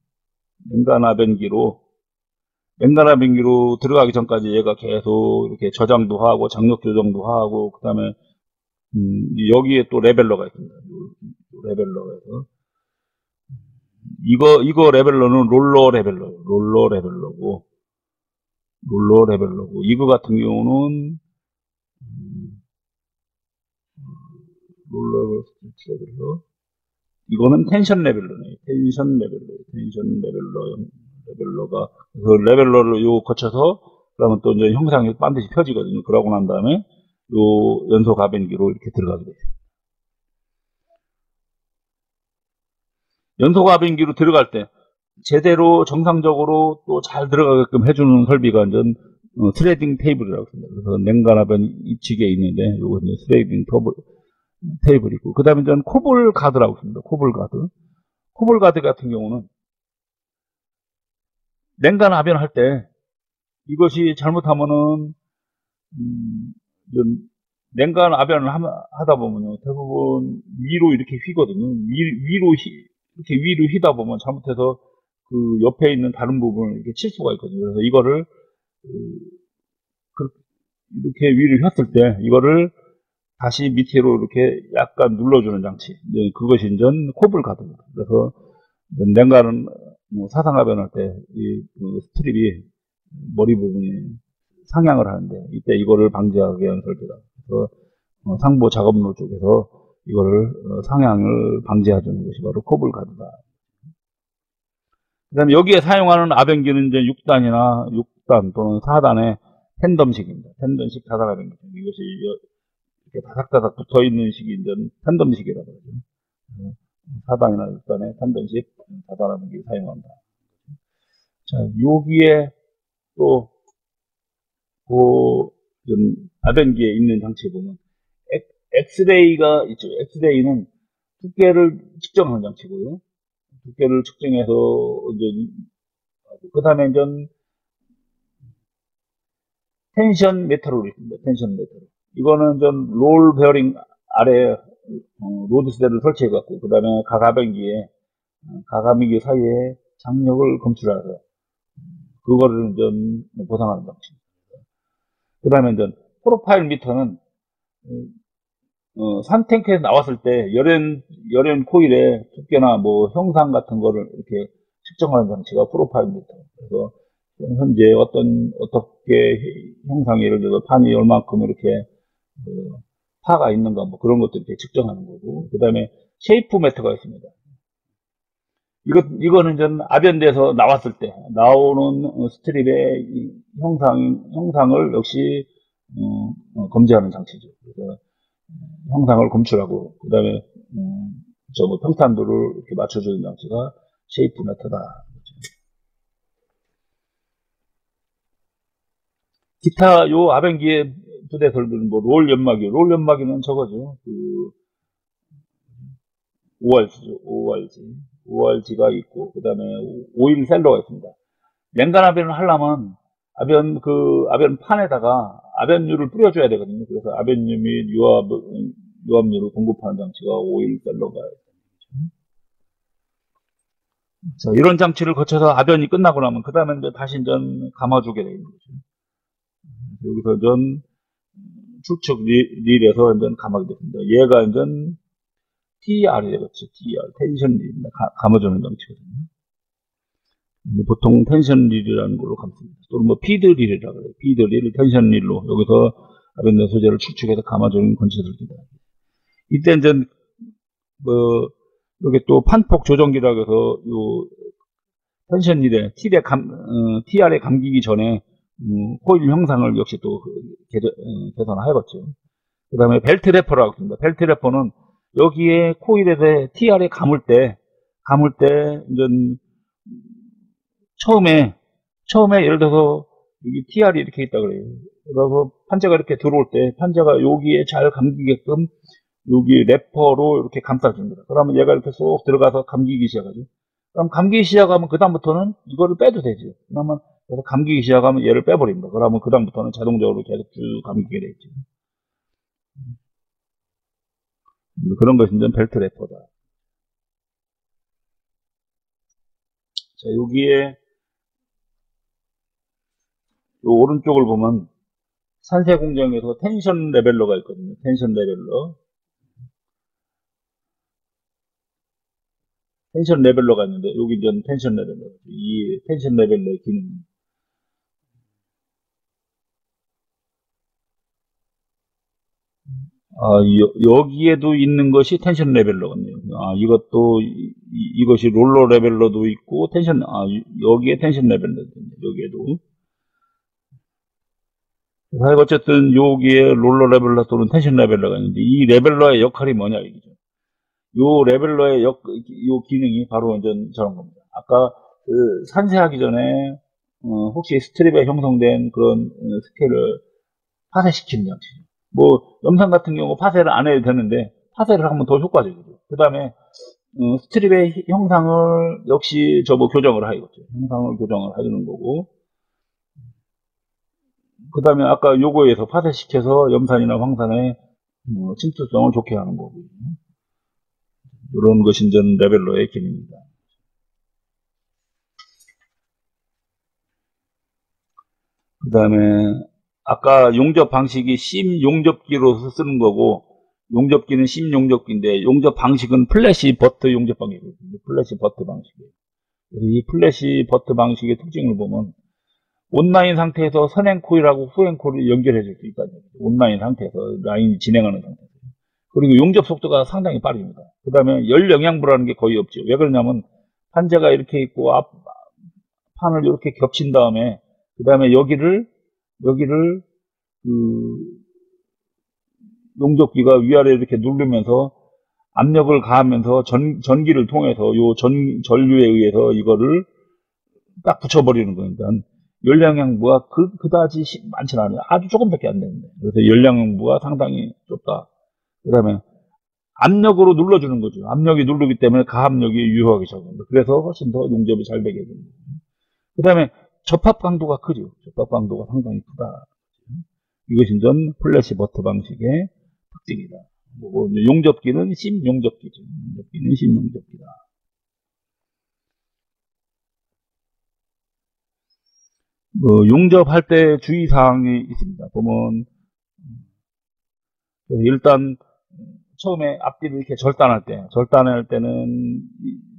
냉간압연기로 들어가기 전까지 얘가 계속 이렇게 저장도 하고 장력 조정도 하고 그 다음에 여기에 또 레벨러가 있습니다. 레벨러가 있어. 이거 레벨러는 롤러 레벨러고 이거 같은 경우는 롤러 레벨러 이거는 텐션 레벨러네. 레벨러가 그 레벨러를 거쳐서 그러면 또 이제 형상이 반드시 펴지거든요. 그러고 난 다음에 요 연소 가변기로 이렇게 들어가게 돼요. 연소 가변기로 들어갈 때 제대로 정상적으로 또 잘 들어가게끔 해주는 설비가 이제 스레딩 테이블이라고 합니다. 그래서 냉간압연 이측에 있는데 요거 이제 스레딩 테이블이고 그 다음에 이제 코볼 가드라고 합니다. 코볼 가드 같은 경우는 냉간압연 할 때 이것이 잘못하면은 냉간압연을 하다 보면요 대부분 위로 이렇게 휘거든요. 이렇게 위로 휘다 보면 잘못해서 그 옆에 있는 다른 부분을 이렇게 칠 수가 있거든요. 그래서 이거를 이렇게 위로 휘었을 때 이거를 다시 밑으로 이렇게 약간 눌러주는 장치. 그것이 이제 코블 가드입니다. 그래서 냉간은 사상압연할 때 이 스트립이 머리 부분이 상향을 하는데 이때 이거를 방지하기 위한 설비다. 그래서 상부 작업로 쪽에서 이거를 상향을 방지해주는 것이 바로 코블 가드다. 그 다음에 여기에 사용하는 압연기는 이제 6단 또는 4단의 팬덤식입니다. 팬덤식 자산 압연기. 이것이 이렇게 다닥다닥 붙어 있는 식이 이제 팬덤식이라고 하죠. 4단이나 6단의 팬덤식 자산 압연기를 사용한다. 자, 여기에 또 압연기에 있는 장치에 보면 엑스레이가 있죠. 엑스레이는 두께를 측정하는 장치고요. 두께를 측정해서 그 다음에 이제 텐션 메터로 있습니다. 텐션 메터로. 이거는 좀 롤 베어링 아래 로드스대를 설치해 갖고 그 다음에 가압연기 사이에 장력을 검출해서 그거를 좀 보상하는 장치입니다. 그 다음에 이제 프로파일 미터는 산탱크에서 나왔을 때 열연 코일의 두께나 뭐 형상 같은 거를 이렇게 측정하는 장치가 프로파일 미터. 그래서 현재 어떻게 형상이 예를 들어서 판이 얼만큼 이렇게 파가 있는가 뭐 그런 것들 이렇게 측정하는 거고 그 다음에 쉐이프 메터가 있습니다. 이거는 이제 압연돼서 나왔을 때 나오는 스트립의 형상을 역시 검지하는 장치죠. 그래서 형상을 검출하고 그 다음에 평탄도를 이렇게 맞춰주는 장치가 쉐이프 메터다. 기타 요 아벤기의 부대설들은 뭐 롤 연마기는 저거죠. 그 ORG죠. ORG가 있고 그다음에 오일 셀러가 있습니다. 냉간 아벤을 하려면 아벤 판에다가 아벤유를 뿌려줘야 되거든요. 그래서 아벤유 및 유압유를 공급하는 장치가 오일 셀러가 있습니다. 자, 이런 장치를 거쳐서 아변이 끝나고 나면 그 다음에 다시 감아주게 되는 거죠. 여기서 축척 릴에서 감아게 됩니다. 얘가 TR이 되겠죠. TR 텐션 릴입니다. 감아주는 장치거든요. 보통 텐션 릴이라는 걸로 감습니다. 또는 뭐 피드 릴이라고 해요. 피드 릴을 텐션 릴로 여기서 아벤 소재를 축축해서 감아주는 건체설기다. 이때 뭐 여기 또 판폭 조정기라고 해서 요 텐션 릴에 TR에 감기기 전에 코일 형상을 역시 또 개선하였죠. 그 다음에 벨트 래퍼라고 합니다. 벨트 래퍼는 여기에 코일에 TR에 감을 때 처음에 예를 들어서 여기 TR이 이렇게 있다 그래요. 그래서 판자가 이렇게 들어올 때 판자가 여기에 잘 감기게끔 여기 래퍼로 이렇게 감싸줍니다. 그러면 얘가 이렇게 쏙 들어가서 감기기 시작하죠. 그럼 감기기 시작하면 그다음부터는 이거를 빼도 되죠. 그러면 그래서 감기기 시작하면 얘를 빼버립니다. 그러면 그다음부터는 자동적으로 계속 쭉 감기게 되죠. 그런 것이 벨트 래퍼다. 자, 여기에 요 오른쪽을 보면 산세 공정에서 텐션 레벨러가 있거든요. 텐션 레벨러가 있는데 여기 텐션 레벨러. 이 텐션 레벨러의 기능. 여기에도 있는 것이 텐션 레벨러거든요. 이것이 롤러 레벨러도 있고 여기에 텐션 레벨러도 있네요. 여기에도. 어쨌든 여기에 롤러 레벨러 또는 텐션 레벨러가 있는데 이 레벨러의 역할이 뭐냐 이거죠. 요 레벨러의 요 기능이 바로 저런 겁니다. 아까 산세하기 전에 혹시 스트립에 형성된 그런 스케일을 파쇄시키는 장치죠. 뭐 염산 같은 경우 파쇄를 안 해도 되는데 파쇄를 하면 더 효과적이죠. 그 다음에 스트립의 형상을 역시 교정을 하겠죠. 형상을 교정을 해주는 거고 그 다음에 아까 요거에서 파쇄시켜서 염산이나 황산의 침투성을 좋게 하는 거고 이런 것이 레벨러의 기능입니다. 그 다음에 아까 용접 방식이 심 용접기로 쓰는 거고 용접기는 심 용접기인데 용접 방식은 플래시 버트 용접 방식이에요. 플래시 버트 방식이에요. 그래서 이 플래시 버트 방식의 특징을 보면 온라인 상태에서 선행 코일하고 후행 코일을 연결해 줄 수 있다는 거죠. 온라인 상태에서 라인이 진행하는 상태에서. 그리고 용접 속도가 상당히 빠릅니다. 그 다음에 열 영향부라는 게 거의 없죠. 왜 그러냐면 판자가 이렇게 있고 판을 이렇게 겹친 다음에 그 다음에 여기를 용접기가 위아래 이렇게 누르면서 압력을 가하면서 전기를 통해서 전류에 의해서 이거를 딱 붙여버리는 겁니다. 열량양부가 그다지 많지는 않아요. 아주 조금밖에 안 되는데. 그래서 열량양부가 상당히 좁다. 그 다음에 압력으로 눌러주는 거죠. 압력이 누르기 때문에 가압력이 유효하게 적용된다. 그래서 훨씬 더 용접이 잘 되게 됩니다. 그 다음에 접합 강도가 크죠. 접합 강도가 상당히 크다. 이것이 플래시 버트 방식의 특징이다. 용접기는 심 용접기죠. 용접기는 심 용접기다. 용접할 때 주의사항이 있습니다. 보면, 일단, 처음에 앞뒤를 이렇게 절단할 때는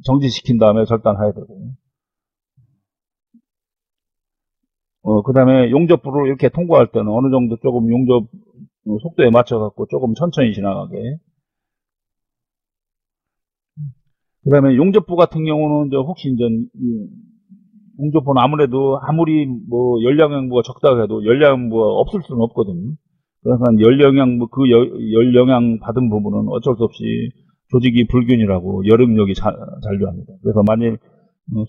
정지시킨 다음에 절단해야 되고, 그 다음에 용접부를 이렇게 통과할 때는 어느 정도 조금 용접 속도에 맞춰갖고 조금 천천히 지나가게. 그 다음에 용접부 같은 경우는 혹시 용접부는 아무리 열량양부가 적다고 해도 열량양부가 없을 수는 없거든요. 그래서 열영향 열영향 받은 부분은 어쩔 수 없이 조직이 불균이라고 열응력이 잔류합니다. 그래서 만일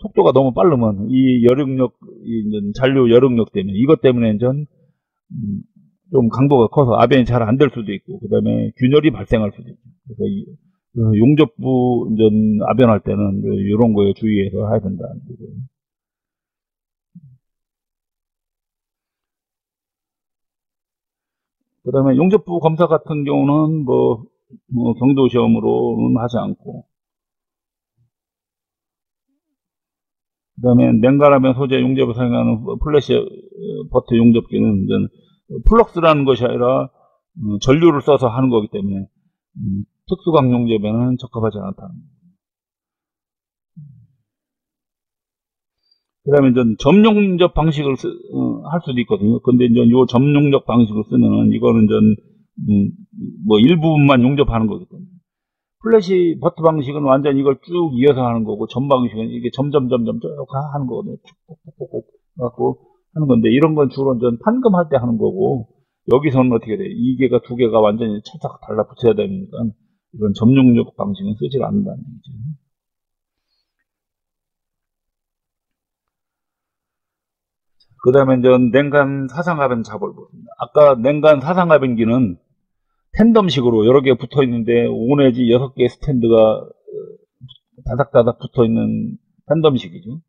속도가 너무 빠르면 이 잔류 열응력 때문에 이것 때문에 좀 강도가 커서 아변이 잘 안 될 수도 있고, 그 다음에 균열이 발생할 수도 있고. 그래서 용접부 아변할 때는 이런 거에 주의해서 해야 된다는 거고요. 그 다음에 용접부 검사 같은 경우는 경도 시험으로는 하지 않고, 그 다음에 냉간하면 소재 용접에 사용하는 플래시 버트 용접기는 플럭스라는 것이 아니라 전류를 써서 하는 거기 때문에 특수광 용접에는 적합하지 않다는 거예요. 그 다음에 점용접 방식을 할 수도 있거든요. 근데 요 점용접 방식을 쓰면은 이거는 일부분만 용접하는 거기 때문에. 플래시 버트 방식은 완전 이걸 쭉 이어서 하는 거고, 점 방식은 이게 점점점점 쭉 하는 거거든요. 꾹꾹꾹꾹 갖고 하는 건데, 이런 건 주로 판금할 때 하는 거고, 여기서는 어떻게 돼? 2개가 2개가 완전히 찰싹 달라붙어야 되니까, 이런 점용접 방식은 쓰지 않는다는 얘기죠. 그 다음에 냉간 사상압변 작업을 보겠습니다. 아까 냉간 사상압변기는 텐덤식으로 여러 개 붙어 있는데 5 내지 6개의 스탠드가 다닥다닥 붙어 있는 텐덤식이죠.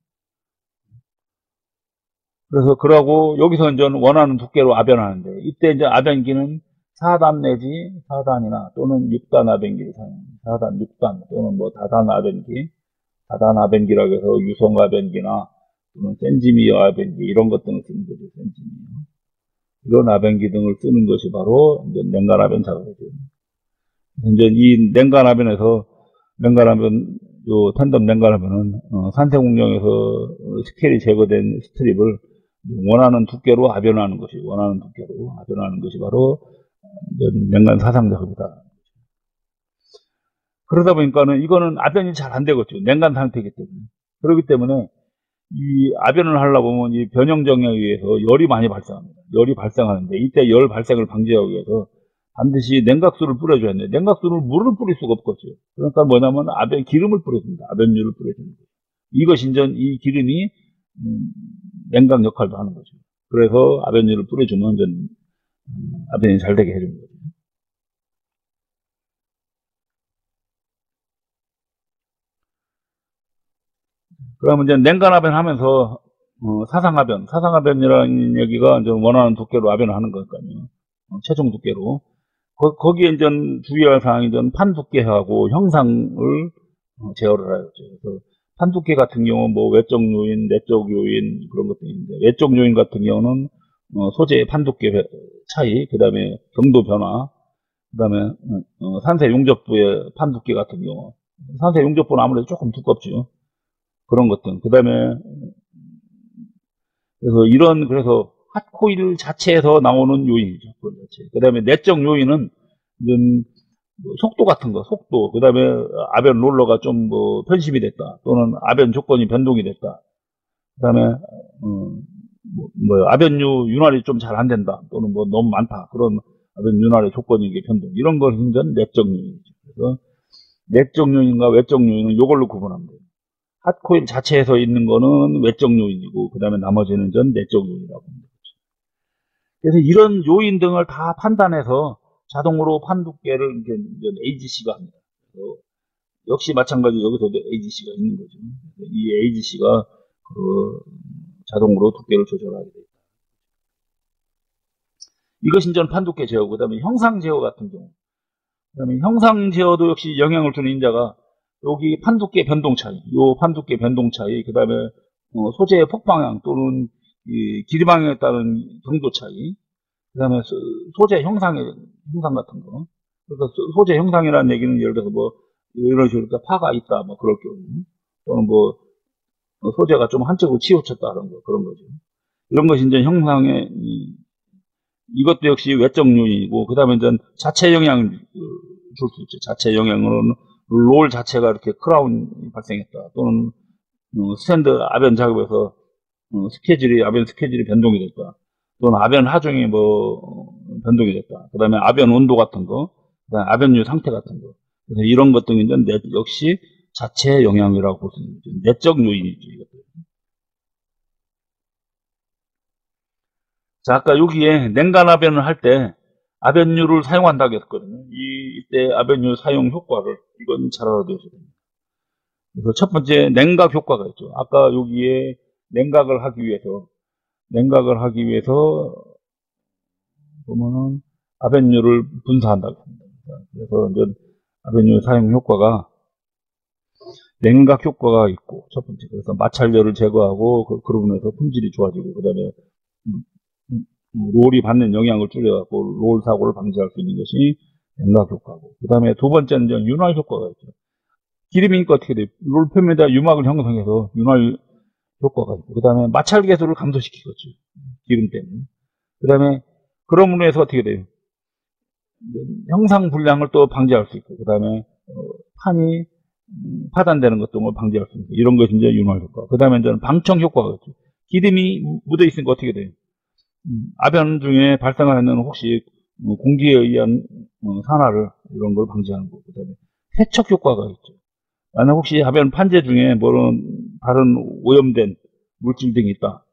그래서 그러고 여기서 원하는 두께로 압연하는데, 이때 압연기는 4단 내지 4단이나 또는 6단 압연기를 사용합니다. 4단, 6단 또는 다단 압연기, 다단 압연기라고 해서 유성 압연기나 또는 센지미어 압연기 이런 것 등을 쓰는 거죠. 센지미어. 이런 압연기 등을 쓰는 것이 바로 냉간 압연 작업이죠. 이 냉간 압연에서 요 텐덤 냉간 압연은 산세공정에서 스케일이 제거된 스트립을 원하는 두께로 압연하는 것이 바로 냉간 사상 작업이다. 그러다 보니까는 이거는 압연이 잘 안 되겠죠. 냉간 상태이기 때문에. 그렇기 때문에 이 압연을 하려고 보면 이 변형정에 의해서 열이 많이 발생합니다. 열이 발생하는데, 이때 열 발생을 방지하기 위해서 반드시 냉각수를 뿌려줘야 돼요. 냉각수를 물을 뿌릴 수가 없거든요. 그러니까 뭐냐면 기름을 뿌려줍니다. 압연유를 뿌려주는 거예요. 이것이 이 기름이 냉각 역할도 하는 거죠. 그래서 압연유를 뿌려주면 압연이 잘 되게 해주는 거죠. 그러면 냉간 압연 하면서 사상압연이라는 얘기가 원하는 두께로 압연을 하는 거니까요. 최종 두께로. 거기에 주의할 사항이 판 두께하고 형상을 제어를 하죠. 그래서 판 두께 같은 경우는 외적 요인, 내적 요인 그런 것들이 있는데, 외적 요인 같은 경우는 소재의 판 두께 차이, 그 다음에 경도 변화, 그 다음에 산세 용접부의 판 두께 같은 경우, 산세 용접부는 아무래도 조금 두껍죠. 그런 것들. 그 다음에 그래서 핫코일 자체에서 나오는 요인이죠. 그 다음에 내적 요인은 속도 같은 거, 속도. 그 다음에 압연 롤러가 좀 편심이 됐다. 또는 압연 조건이 변동이 됐다. 그 다음에 압연유 윤활이 좀 잘 안 된다. 또는 너무 많다. 그런 압연 윤활의 조건이 이게 변동. 이런 것이 내적 요인이죠. 그래서 내적 요인과 외적 요인은 이걸로 구분하면 돼요. 핫코일 자체에서 있는 거는 외적 요인이고, 그 다음에 나머지는 내적 요인이라고 합니다. 그래서 이런 요인 등을 다 판단해서 자동으로 판 두께를 AGC가 합니다. 역시 마찬가지로 여기서도 AGC가 있는 거죠. 이 AGC가 자동으로 두께를 조절하게 됩니다. 이것이 판 두께 제어. 그 다음에 형상 제어 같은 경우. 그 다음에 형상 제어도 역시 영향을 주는 인자가 여기 판 두께 변동 차이, 요 판 두께 변동 차이, 그 다음에 소재의 폭방향 또는 길이 방향에 따른 경도 차이, 그 다음에 소재 형상 같은 거. 그러니까 소재 형상이라는 얘기는 예를 들어서 이런 식으로 파가 있다, 그럴 경우, 또는 소재가 좀 한쪽으로 치우쳤다, 그런 거죠. 이런 것이 형상의, 이것도 역시 외적 요인이고, 그 다음에 자체 영향을 줄 수 있죠. 자체 영향으로는 롤 자체가 이렇게 크라운이 발생했다. 또는 스탠드 압연 작업에서 압연 스케줄이 변동이 됐다. 또는 압연 하중이 변동이 됐다. 그 다음에 압연 온도 같은 거, 그 다음에 압연유 상태 같은 거. 그래서 이런 것 등은 역시 자체 영향이라고 볼 수 있는 거죠. 내적 요인이죠, 이것들. 자, 아까 여기에 냉간 압연을 할 때 압연유를 사용한다고 했거든요. 이때 압연유 사용 효과를 이건 잘 알아두셔야 됩니다. 그래서 첫 번째 냉각 효과가 있죠. 아까 여기에 냉각을 하기 위해서 보면은 압연유를 분사한다고 합니다. 그래서 이제 압연유 사용 효과가 냉각 효과가 있고 첫 번째 그래서 마찰열을 제거하고 그로 인해서 품질이 좋아지고 그다음에 롤이 받는 영향을 줄여갖고 롤 사고를 방지할 수 있는 것이 냉각 효과고 그 다음에 두 번째는 이제 윤활 효과가 있죠. 기름이니까 어떻게 돼요? 롤 표면에다 유막을 형성해서 윤활 효과가 있고 그 다음에 마찰 개수를 감소시키겠죠. 기름 때문에. 그 다음에 그럼으로 해서 어떻게 돼요? 형상 불량을 또 방지할 수 있고 그 다음에 판이 파단되는 것 등을 방지할 수 있는 이런 것이 이제 윤활 효과. 그 다음에 이제 방청 효과가 있죠. 기름이 묻어 있으니까 어떻게 돼요? 압연 중에 발생하는 혹시 공기에 의한 산화를 이런 걸 방지하는 거. 그 다음에 세척 효과가 있죠. 만약 혹시 압연 판재 중에 뭐런 다른 오염된 물질 등이 있다.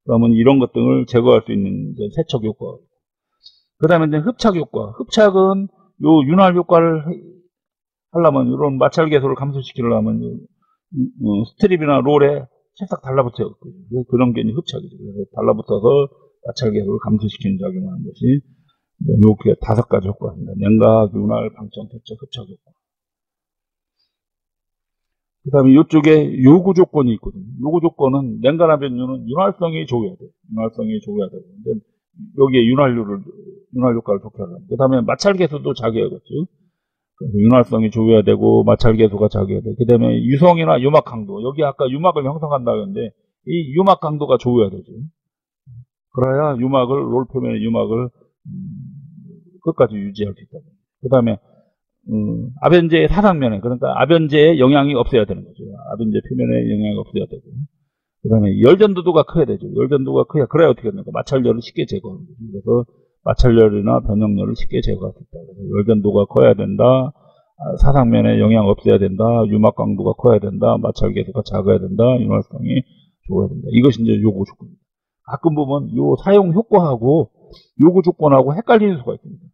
그러면 이런 것 등을 제거할 수 있는 세척 효과. 그 다음에 이제 흡착 효과. 흡착은 요 윤활 효과를 하려면 이런 마찰 개수를 감소시키려면 스트립이나 롤에 살짝 달라붙어요. 그런 게 이제 흡착이죠. 그래서 달라붙어서 마찰 개수를 감소시키는 작용을 하는 것이 이렇게 5가지 효과입니다. 냉각, 윤활, 방청, 세척, 흡착 효과. 그 다음에 이쪽에 요구 조건이 있거든요. 요구 조건은 냉간 압연유는 윤활성이 좋아야 돼요. 윤활성이 좋아야 되고. 여기에 윤활 효과를 좋게 하려면. 그 다음에 마찰 개수도 작아야겠죠. 그래서 윤활성이 좋아야 되고, 마찰 개수가 작아야 돼요. 그 다음에 유성이나 유막 강도. 여기 아까 유막을 형성한다고 했는데, 이 유막 강도가 좋아야 되죠. 그래야 롤 표면의 유막을, 끝까지 유지할 수 있다. 그 다음에, 압연제의 사상면에, 그러니까 압연제에 영향이 없어야 되는 거죠. 압연제 표면에 영향이 없어야 되고. 그 다음에 열전도도가 커야 되죠. 열전도가 커야, 그래야 어떻게 됩니까? 마찰열을 쉽게 제거하는 거죠. 그래서 마찰열이나 변형열을 쉽게 제거할 수 있다. 그래서 열전도가 커야 된다. 사상면에 영향 없어야 된다. 유막 강도가 커야 된다. 마찰 개수가 작아야 된다. 윤활성이 좋아야 된다. 이것이 이제 요구 조건입니다. 가끔 보면 요 사용 효과하고 요구 조건하고 헷갈리는 수가 있습니다.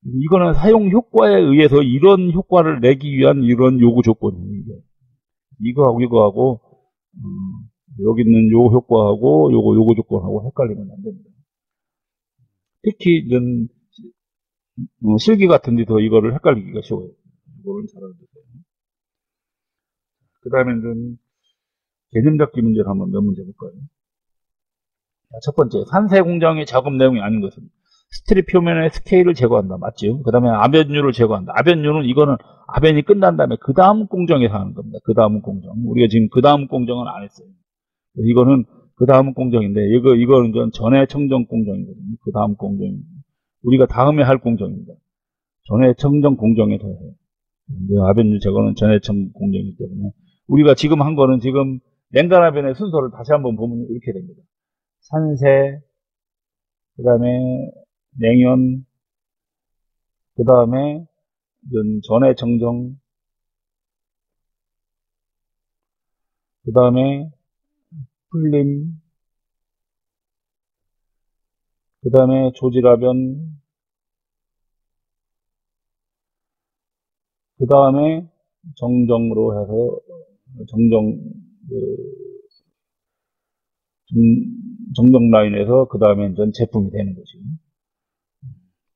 이거는 사용 효과에 의해서 이런 효과를 내기 위한 이런 요구 조건입니다. 이거하고 여기 있는 요 효과하고 요구 조건하고 헷갈리면 안 됩니다. 특히 이런 실기 같은 데서 이거를 헷갈리기가 쉬워요. 이거를 잘 알아두세요. 그 다음에 개념 잡기 문제를 한번 몇 문제 볼까요? 첫 번째, 산세 공정의 작업 내용이 아닌 것은 스트립 표면의 스케일을 제거한다. 맞죠? 그 다음에 압연유를 제거한다. 압연유는 이거는 압연이 끝난 다음에 그 다음 공정에서 하는 겁니다. 그 다음 공정. 우리가 지금 그 다음 공정은 안 했어요. 이거는 그 다음 공정인데, 이거는 전에 청정 공정이거든요. 그 다음 공정입니다. 우리가 다음에 할 공정입니다. 전에 청정 공정에서 해요. 압연유 제거는 전에 청정 공정이기 때문에. 우리가 지금 한 거는 지금 냉간 압연의 순서를 다시 한번 보면 이렇게 됩니다. 산세, 그 다음에 냉연, 그 다음에 전해 청정, 그 다음에 풀림, 그 다음에 조질압연, 그 다음에 정정으로 해서 정정 라인에서 그 다음에 제품이 되는 거죠.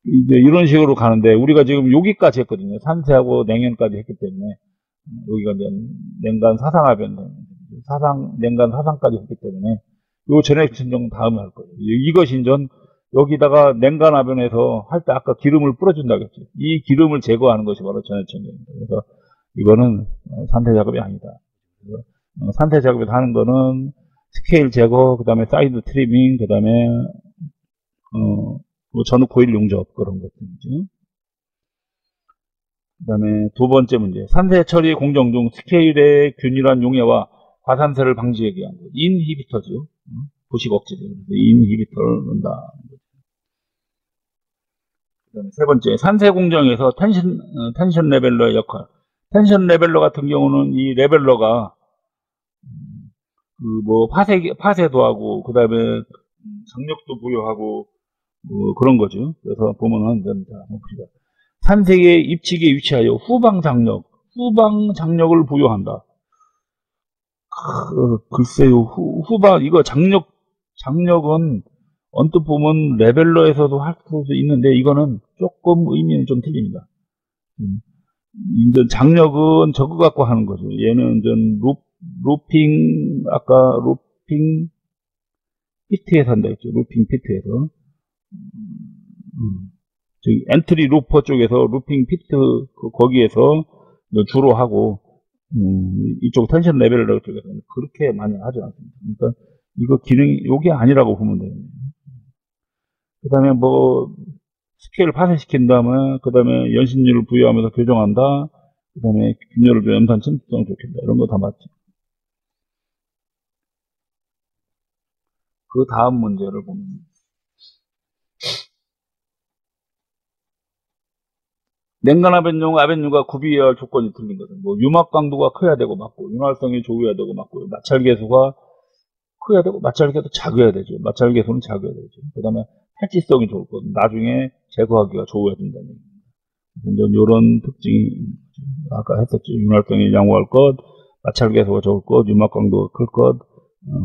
이제 이런 식으로 가는데 우리가 지금 여기까지 했거든요. 산세하고 냉연까지 했기 때문에 여기가 이제 냉간 사상압연 냉간 사상까지 했기 때문에 요 전액 청정 다음에 할 거예요. 이것이 이제 여기다가 냉간 압연에서 할 때 아까 기름을 뿌려준다고 했죠. 이 기름을 제거하는 것이 바로 전액 청정입니다. 그래서 이거는 산세 작업이 아니다. 그래서 산세 작업에서 하는 거는 스케일 제거, 그 다음에 사이드 트리밍, 그 다음에 전후 코일 용접 그런 것들이죠. 그 다음에 두 번째 문제, 산세 처리 공정 중 스케일의 균일한 용해와 과산세를 방지하기 위한 것. 인히비터죠. 부식 억제죠. 인히비터를 넣는다. 그 다음에 세 번째, 산세 공정에서 텐션 레벨러의 역할. 텐션 레벨러 같은 경우는 이 레벨러가 뭐 파쇄도 하고 그다음에 장력도 부여하고 그런 거죠. 그래서 보면은 자, 봅시다. 산색의 입측에 위치하여 후방 장력을 부여한다. 글쎄요, 후방 이거 장력은 언뜻 보면 레벨러에서도 할 수도 있는데 이거는 조금 의미는 좀 틀립니다. 이제 장력은 저거 갖고 하는 거죠. 얘는 전 루핑 피트에서 한다 했죠. 루핑 피트에서. 저기 엔트리 루퍼 쪽에서 루핑 피트 거기에서 주로 하고 이쪽 텐션 레벨러 쪽에서는 그렇게 많이 하지 않습니다. 그러니까 이거 기능이 요게 아니라고 보면 되겠네요. 그 다음에 뭐 스케일을 파쇄시킨 다음에 그 다음에 연신율을 부여하면서 교정한다. 그 다음에 균열을 줘 염산 침투성을 좋겠다. 이런 거 다 맞죠. 그 다음 문제를 보면 냉간 아벤유가 구비해야 할 조건이 틀린 것은 뭐 유막 강도가 커야 되고 맞고 윤활성이 좋아야 되고 맞고 마찰 개수가 커야 되고 마찰 개수 작아야 되죠. 마찰 개수는 작아야 되죠. 그 다음에 탈지성이 좋을 것, 나중에 제거하기가 좋아야 된다는 얘기입니다. 이런 특징이 아까 했었죠. 윤활성이 양호할 것, 마찰 개수가 좋을 것, 유막 강도가 클 것,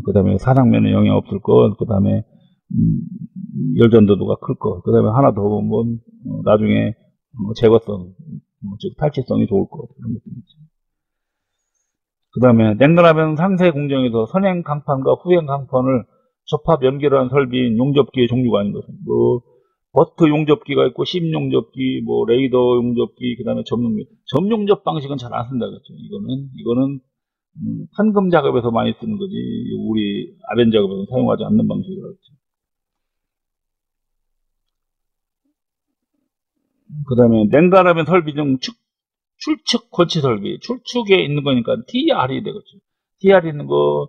그 다음에 사상면에 영향 없을 것, 그 다음에 열전도도가 클 것, 그 다음에 하나 더 보면 나중에 제거성, 즉 탈취성이 좋을 것, 이런 것들이 있죠. 그 다음에 냉간하면 상세 공정에서 선행 강판과 후행 강판을 접합 연결한 설비인 용접기의 종류가 아닌 것은 뭐 버트 용접기가 있고 심 용접기, 뭐 레이더 용접기, 그 다음에 점용접 방식은 잘 안 쓴다 그랬죠. 이거는 판금 작업에서 많이 쓰는 거지 우리 아벤 작업에서 사용하지 않는 방식이라고 했죠. 그 다음에 냉간하면 설비 중 출측 건치 설비, 출축에 있는 거니까 TR이 되겠죠. TR 있는 거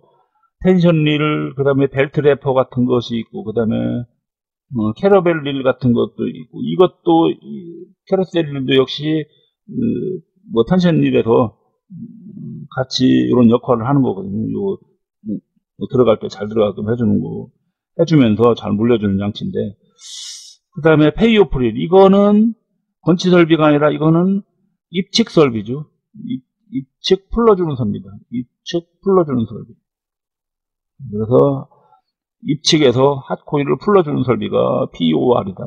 텐션 릴, 그 다음에 벨트 래퍼 같은 것이 있고, 그 다음에 캐러벨 릴 같은 것도 있고, 이것도 캐러셀 릴도 역시 뭐 텐션 릴에서 같이 이런 역할을 하는 거거든요. 요 들어갈 때 잘 들어가게끔 해주는 거, 해주면서 잘 물려주는 장치인데, 그 다음에 페이오프 릴, 이거는 건치 설비가 아니라 이거는 입측 설비죠. 입측 풀러주는 설비입니다. 입측 풀러주는 설비. 그래서 입측에서 핫코일을 풀러주는 설비가 POR이다.